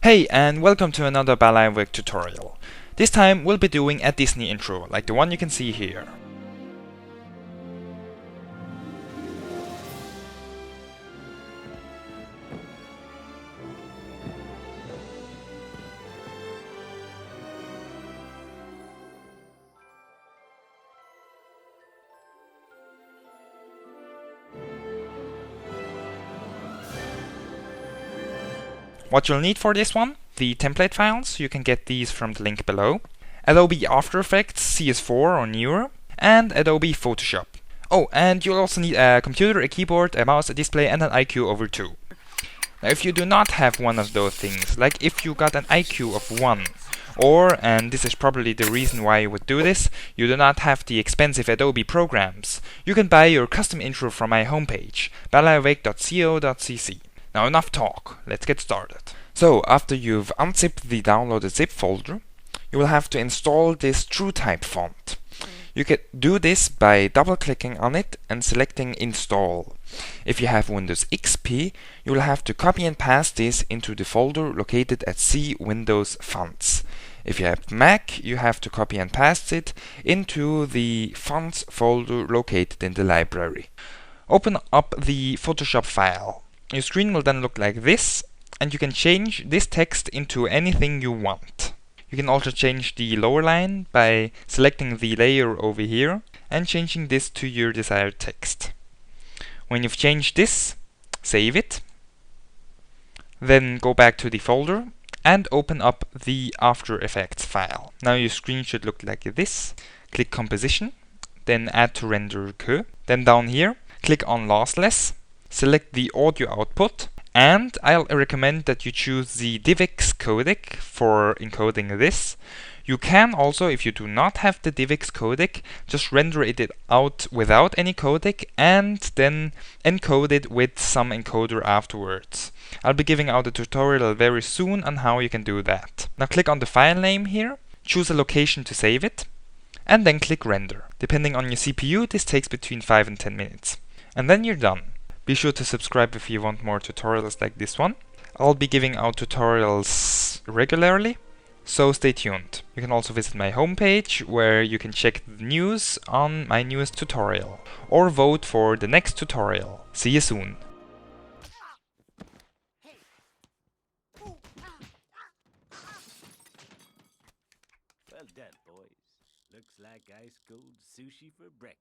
Hey, and welcome to another Ballyweg tutorial. This time we'll be doing a Disney intro, like the one you can see here. What you'll need for this one: the template files, you can get these from the link below, Adobe After Effects CS4 or newer, and Adobe Photoshop. Oh, and you'll also need a computer, a keyboard, a mouse, a display, and an IQ over 2. Now if you do not have one of those things, like if you got an IQ of 1, or, and this is probably the reason why you would do this, you do not have the expensive Adobe programs, you can buy your custom intro from my homepage, ballyweg.co.cc. Now enough talk, let's get started. So, after you've unzipped the downloaded zip folder, you will have to install this TrueType font. You can do this by double-clicking on it and selecting Install. If you have Windows XP, you will have to copy and paste this into the folder located at C Windows Fonts. If you have Mac, you have to copy and paste it into the Fonts folder located in the library. Open up the Photoshop file. Your screen will then look like this, and you can change this text into anything you want. You can also change the lower line by selecting the layer over here and changing this to your desired text. When you've changed this, save it, then go back to the folder and open up the After Effects file. Now your screen should look like this. Click Composition, then Add to Render Queue, then down here, click on Lossless, select the audio output, and I'll recommend that you choose the DivX codec for encoding this. You can also, if you do not have the DivX codec, just render it out without any codec and then encode it with some encoder afterwards. I'll be giving out a tutorial very soon on how you can do that. Now click on the file name here, choose a location to save it, and then click Render. Depending on your CPU, this takes between 5 and 10 minutes. And then you're done. Be sure to subscribe if you want more tutorials like this one. I'll be giving out tutorials regularly, so stay tuned. You can also visit my homepage where you can check the news on my newest tutorial, or vote for the next tutorial. See you soon! Well done, boys. Looks like ice cold sushi for breakfast.